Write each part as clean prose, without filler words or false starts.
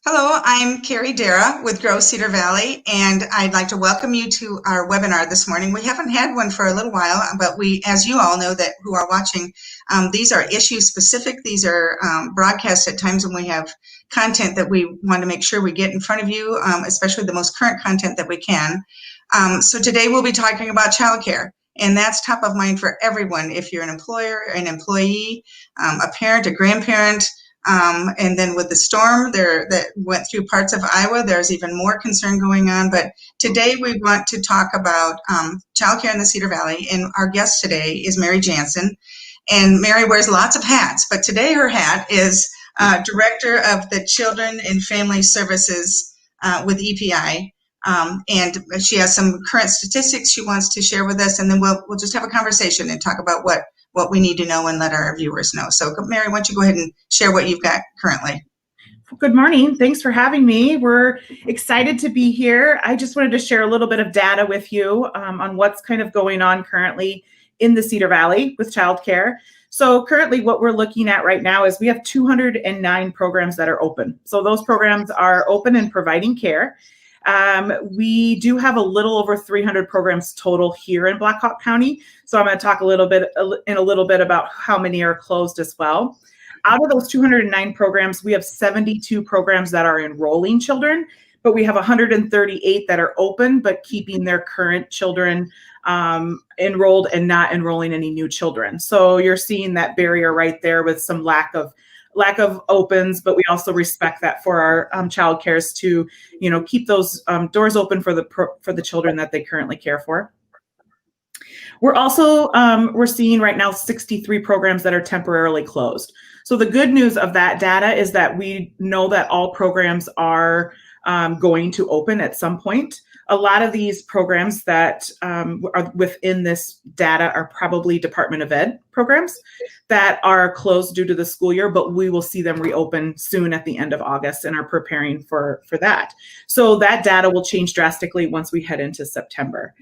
Hello, I'm Cary Darrah with Cedar Valley, and I'd like to welcome you to our webinar this morning. We haven't had one for a little while, but as you all know that who are watching, these are issue specific. These are broadcasts at times when we have content that we want to make sure we get in front of you, especially the most current content that we can. So today we'll be talking about childcare. And that's top of mind for everyone. If you're an employer, an employee, a parent, a grandparent, and then with the storm that went through parts of Iowa, there's even more concern going on. But today we want to talk about childcare in the Cedar Valley. And our guest today is Mary Janssen. And Mary wears lots of hats, but today her hat is Director of the Children and Family Services with EPI. And she has some current statistics she wants to share with us, and then we'll just have a conversation and talk about what we need to know and let our viewers know. So Mary, why don't you go ahead and share what you've got currently? Good morning. Thanks for having me. We're excited to be here. I just wanted to share a little bit of data with you on what's kind of going on currently in the Cedar Valley with childcare. So currently what we're looking at right now is we have 209 programs that are open. So those programs are open and providing care. We do have a little over 300 programs total here in Black Hawk County. So I'm going to talk a little bit about how many are closed as well. Out of those 209 programs, we have 72 programs that are enrolling children, but we have 138 that are open, but keeping their current children enrolled and not enrolling any new children. So you're seeing that barrier right there with some lack of opens, but we also respect that for our child cares to, keep those doors open for the children that they currently care for. We're also, we're seeing right now 63 programs that are temporarily closed. So the good news of that data is that we know that all programs are going to open at some point. A lot of these programs that are within this data are probably Department of Ed programs that are closed due to the school year, but we will see them reopen soon at the end of August and are preparing for that. So that data will change drastically once we head into September.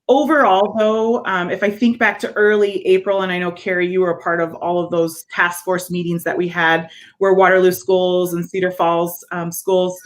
Overall, though, if I think back to early April, and I know, Cary, you were a part of all of those task force meetings that we had where Waterloo schools and Cedar Falls schools,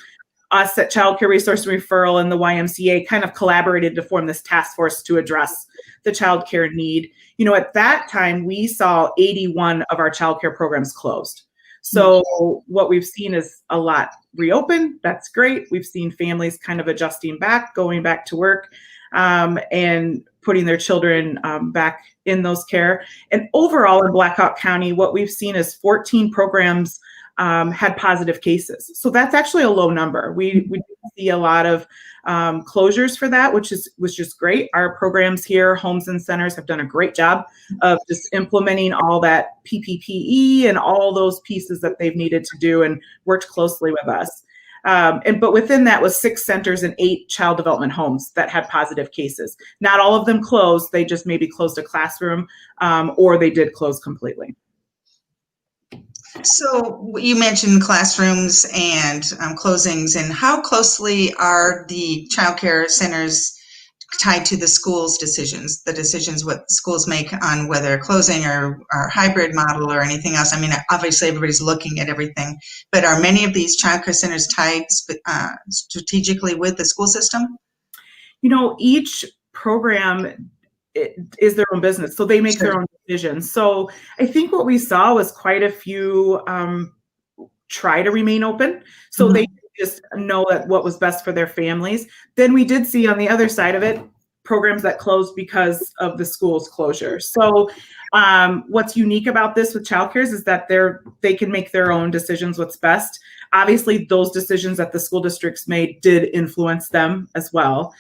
us at Childcare Resource and Referral and the YMCA kind of collaborated to form this task force to address the childcare need. At that time, we saw 81 of our childcare programs closed. So what we've seen is a lot reopen. That's great. We've seen families kind of adjusting back, going back to work, and putting their children back in those care. And overall in Black Hawk County, what we've seen is 14 programs had positive cases. So that's actually a low number. We didn't see a lot of closures for that, which was just great. Our programs here, homes and centers, have done a great job of just implementing all that PPPE and all those pieces that they've needed to do and worked closely with us. But within that was 6 centers and 8 child development homes that had positive cases. Not all of them closed. They just maybe closed a classroom or they did close completely. So you mentioned classrooms and closings, and how closely are the childcare centers tied to the school's decisions, the decisions what schools make on whether closing or hybrid model or anything else? I mean, obviously everybody's looking at everything, but are many of these childcare centers tied strategically with the school system? Each program is their own business, so they make their own decisions. So I think what we saw was quite a few try to remain open, so they just know that what was best for their families. Then we did see on the other side of it programs that closed because of the school's closure. So what's unique about this with childcares is that they can make their own decisions what's best. Obviously, those decisions that the school districts made did influence them as well.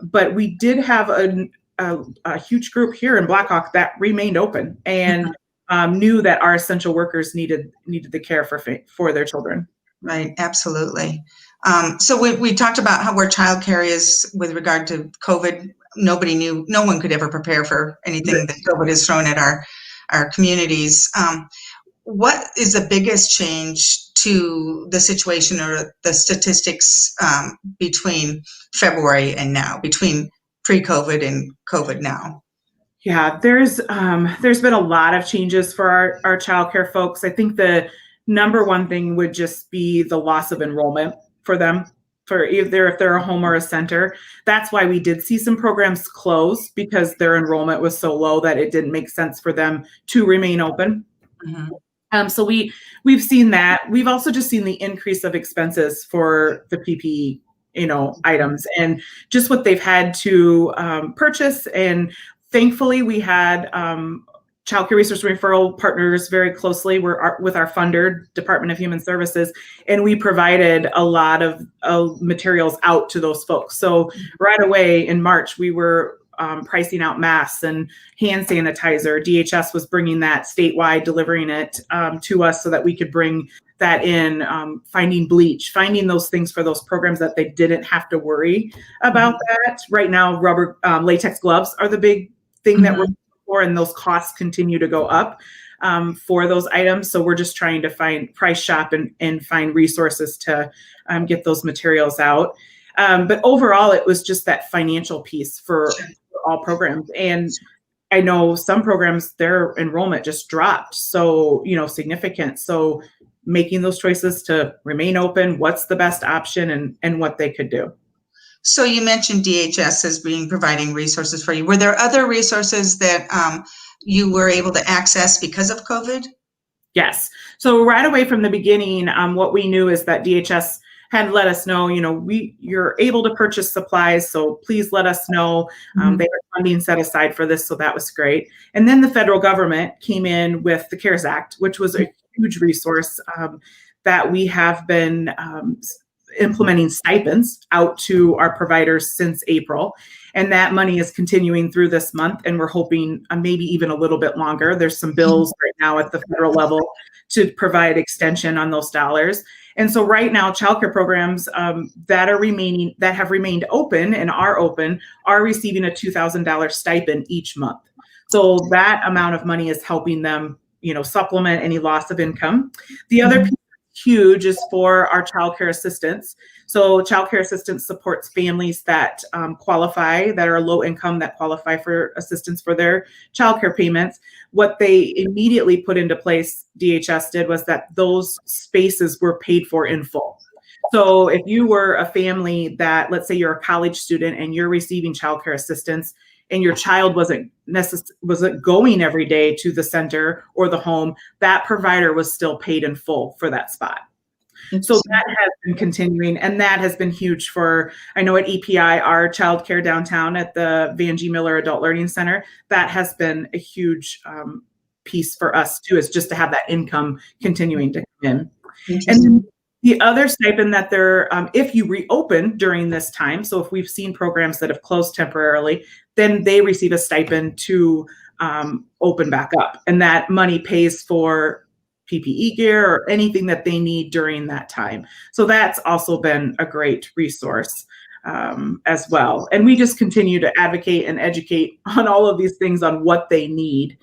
But we did have a huge group here in Black Hawk that remained open and knew that our essential workers needed the care for their children. Right, absolutely. So we talked about where childcare is with regard to COVID. No one could ever prepare for anything that COVID has thrown at our communities. What is the biggest change to the situation or the statistics between February and now, between pre-COVID and COVID now? Yeah, there's been a lot of changes for our childcare folks. I think the number one thing would just be the loss of enrollment for them, for either if they're a home or a center. That's why we did see some programs close, because their enrollment was so low that it didn't make sense for them to remain open. So we've seen that. We've also just seen the increase of expenses for the PPE, items, and just what they've had to purchase. And thankfully, we had Childcare Resource Referral partners very closely. We're with our funder, Department of Human Services, and we provided a lot of materials out to those folks. So right away in March, we were pricing out masks and hand sanitizer. DHS was bringing that statewide, delivering it to us so that we could bring that in, finding bleach, finding those things for those programs that they didn't have to worry about that. Right now, rubber latex gloves are the big thing that we're looking for, and those costs continue to go up for those items. So we're just trying to price shop and find resources to get those materials out. But overall, it was just that financial piece for all programs. And I know some programs, their enrollment just dropped so, significant. So making those choices to remain open, what's the best option, and what they could do. So you mentioned DHS as providing resources for you. Were there other resources that you were able to access because of COVID? Yes. So right away from the beginning, what we knew is that DHS had let us know, you're able to purchase supplies, so please let us know. They had funding set aside for this, so that was great. And then the federal government came in with the CARES Act, which was a huge resource that we have been implementing stipends out to our providers since April. And that money is continuing through this month, and we're hoping maybe even a little bit longer. There's some bills right now at the federal level to provide extension on those dollars. And so right now, childcare programs that have remained open and are open are receiving a $2,000 stipend each month. So that amount of money is helping them, supplement any loss of income. The other piece huge is for our childcare assistants. So childcare assistance supports families that qualify, that are low income, that qualify for assistance for their childcare payments. What they immediately put into place, DHS did, was that those spaces were paid for in full. So if you were a family that, let's say you're a college student and you're receiving childcare assistance, and your child wasn't going every day to the center or the home, that provider was still paid in full for that spot. So that has been continuing, and that has been huge for, I know at EPI, our childcare downtown at the Van G. Miller Adult Learning Center, that has been a huge piece for us too, is just to have that income continuing to come in. And the other stipend that they're, if you reopen during this time, so if we've seen programs that have closed temporarily, then they receive a stipend to open back up. And that money pays for PPE gear or anything that they need during that time. So that's also been a great resource as well. And we just continue to advocate and educate on all of these things on what they need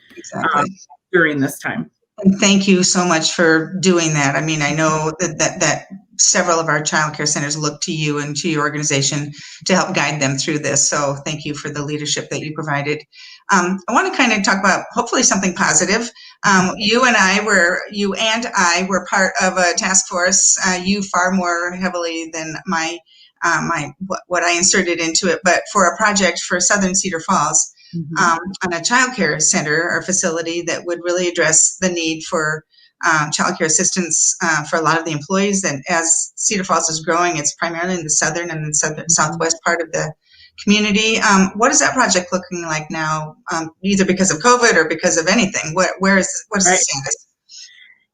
during this time. And thank you so much for doing that. I mean, I know that several of our child care centers look to you and to your organization to help guide them through this. So thank you for the leadership that you provided. I want to kind of talk about hopefully something positive. You and I were part of a task force, you far more heavily than what I inserted into it, but for a project for Southern Cedar Falls. On a childcare center or facility that would really address the need for childcare assistance for a lot of the employees. And as Cedar Falls is growing, it's primarily in the southern and southwest part of the community. What is that project looking like now, either because of COVID or because of anything? What's the status?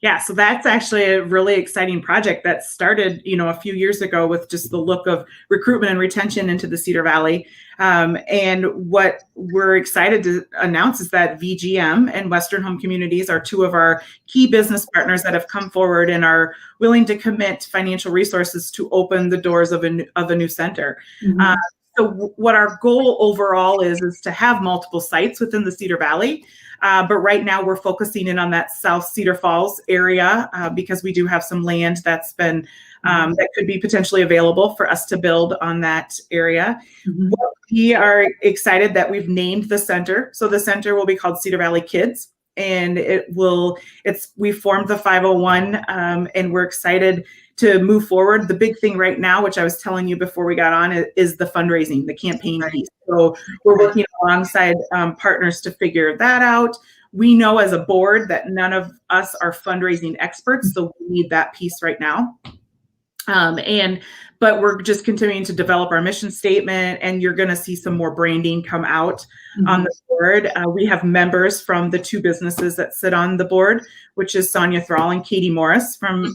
Yeah, so that's actually a really exciting project that started, a few years ago with just the look of recruitment and retention into the Cedar Valley. And what we're excited to announce is that VGM and Western Home Communities are two of our key business partners that have come forward and are willing to commit financial resources to open the doors of a new center. So what our goal overall is to have multiple sites within the Cedar Valley. But right now we're focusing in on that South Cedar Falls area because we do have some land that's been that could be potentially available for us to build on that area. We are excited that we've named the center. So the center will be called Cedar Valley Kids. and we formed the 501, and we're excited to move forward. The big thing right now, which I was telling you before we got on, is the fundraising, the campaign piece. So we're working alongside partners to figure that out. We know as a board that none of us are fundraising experts, so we need that piece right now. But we're just continuing to develop our mission statement, and you're going to see some more branding come out on the board. We have members from the two businesses that sit on the board, which is Sonia Thrall and Katie Morris from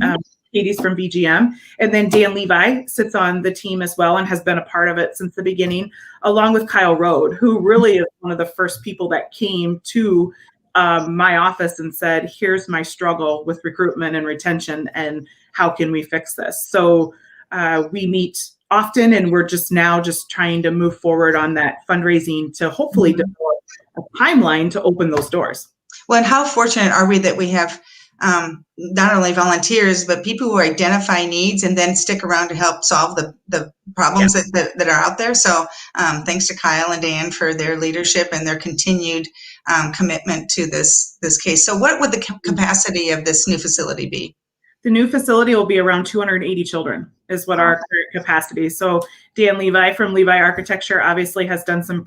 Katie's from VGM. And then Dan Levi sits on the team as well and has been a part of it since the beginning, along with Kyle Rode, who really is one of the first people that came to my office and said, here's my struggle with recruitment and retention, and how can we fix this? So we meet often, and we're just trying to move forward on that fundraising to hopefully develop a timeline to open those doors. Well, and how fortunate are we that we have not only volunteers, but people who identify needs and then stick around to help solve the problems that are out there. So thanks to Kyle and Dan for their leadership and their continued commitment to this case. So what would the capacity of this new facility be? The new facility will be around 280 children is what our current capacity is. So Dan Levi from Levi Architecture obviously has done some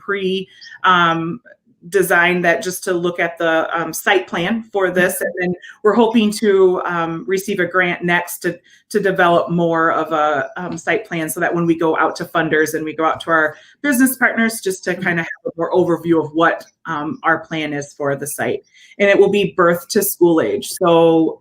design that just to look at the site plan for this. And then we're hoping to receive a grant next to develop more of a site plan, so that when we go out to funders and we go out to our business partners, just to kind of have a more overview of what our plan is for the site. And it will be birth to school age. So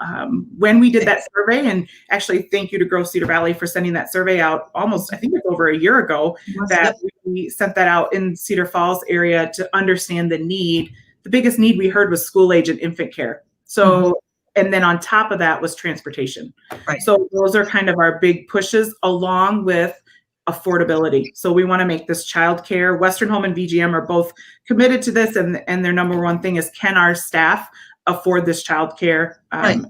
when we did that survey, and actually thank you to Grow Cedar Valley for sending that survey out almost, I think it's over a year ago, that we sent that out in Cedar Falls area to understand the need. The biggest need we heard was school age and infant care. So, and then on top of that was transportation. Right. So those are kind of our big pushes, along with affordability. So we want to make this childcare. Western Home and VGM are both committed to this, and their number one thing is, can our staff afford this childcare? Right.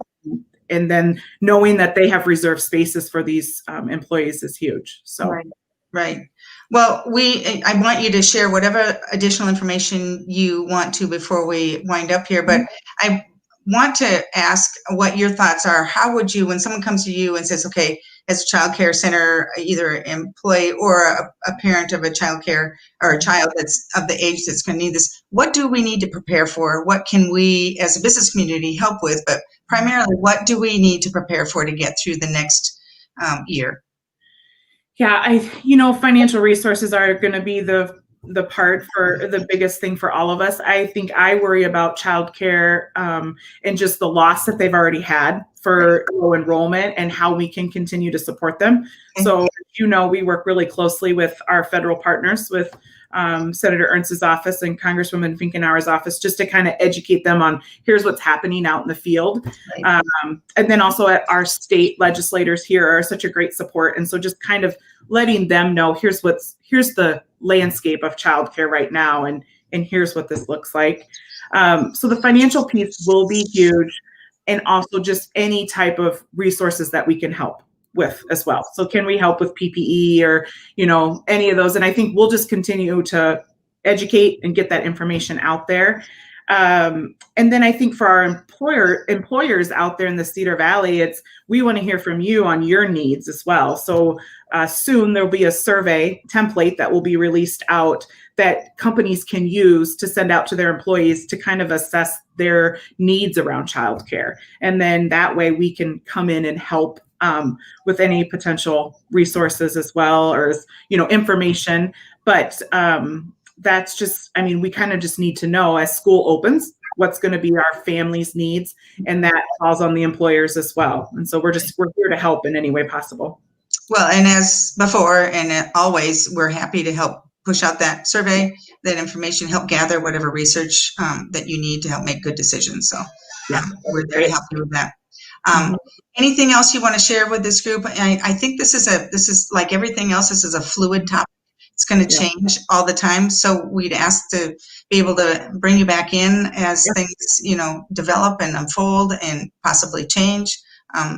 And then knowing that they have reserved spaces for these employees is huge. So. Right. Well, I want you to share whatever additional information you want to before we wind up here, but I want to ask what your thoughts are. How would you, when someone comes to you and says, okay, as a child care center, either an employee or a parent of a child care or a child that's of the age that's going to need this, what do we need to prepare for? What can we as a business community help with? But primarily, what do we need to prepare for to get through the next year? Yeah, financial resources are going to be the part for the biggest thing for all of us. I think I worry about childcare and just the loss that they've already had for low enrollment and how we can continue to support them. So, we work really closely with our federal partners, with Senator Ernst's office and Congresswoman Finkenauer's office, just to kind of educate them on here's what's happening out in the field. Right. And then also at our state legislators here are such a great support. And so just kind of letting them know here's the landscape of childcare right now, and here's what this looks like. So the financial piece will be huge, and also just any type of resources that we can help with as well. So can we help with PPE or, any of those? And I think we'll just continue to educate and get that information out there. And then I think for our employers out there in the Cedar Valley, we want to hear from you on your needs as well. So soon there'll be a survey template that will be released out that companies can use to send out to their employees to kind of assess their needs around childcare. And then that way we can come in and help with any potential resources as well, or, information. But that's just, we kind of just need to know as school opens, what's going to be our family's needs, and that falls on the employers as well. And so we're here to help in any way possible. Well, and as before, and always, we're happy to help push out that survey, that information, help gather whatever research that you need to help make good decisions. So we're there to help you with that. Anything else you want to share with this group? I think this is like everything else. This is a fluid topic. It's going to change all the time. So we'd ask to be able to bring you back in as things, develop and unfold and possibly change,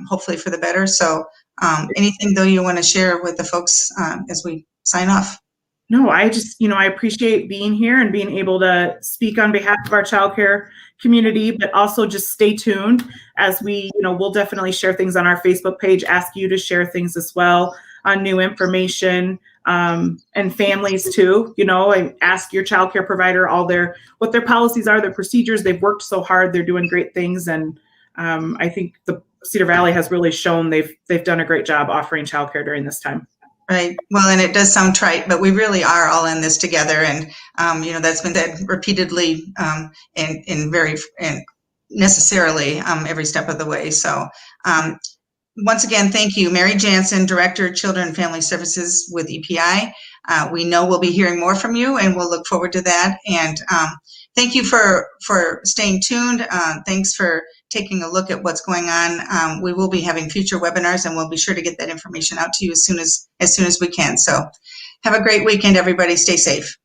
hopefully for the better. So anything though you want to share with the folks as we sign off? No, I just, I appreciate being here and being able to speak on behalf of our childcare community, but also just stay tuned as we, we'll definitely share things on our Facebook page, ask you to share things as well on new information, and families too, and ask your childcare provider what their policies are, their procedures. They've worked so hard. They're doing great things. And I think the Cedar Valley has really shown they've done a great job offering childcare during this time. Right. Well, and it does sound trite, but we really are all in this together. And, that's been said repeatedly and necessarily every step of the way. So once again, thank you, Mary Janssen, Director, Children and Family Services with EPI. We know we'll be hearing more from you, and we'll look forward to that. And thank you for staying tuned. Thanks for taking a look at what's going on. We will be having future webinars, and we'll be sure to get that information out to you as soon as we can. So have a great weekend, everybody. Stay safe.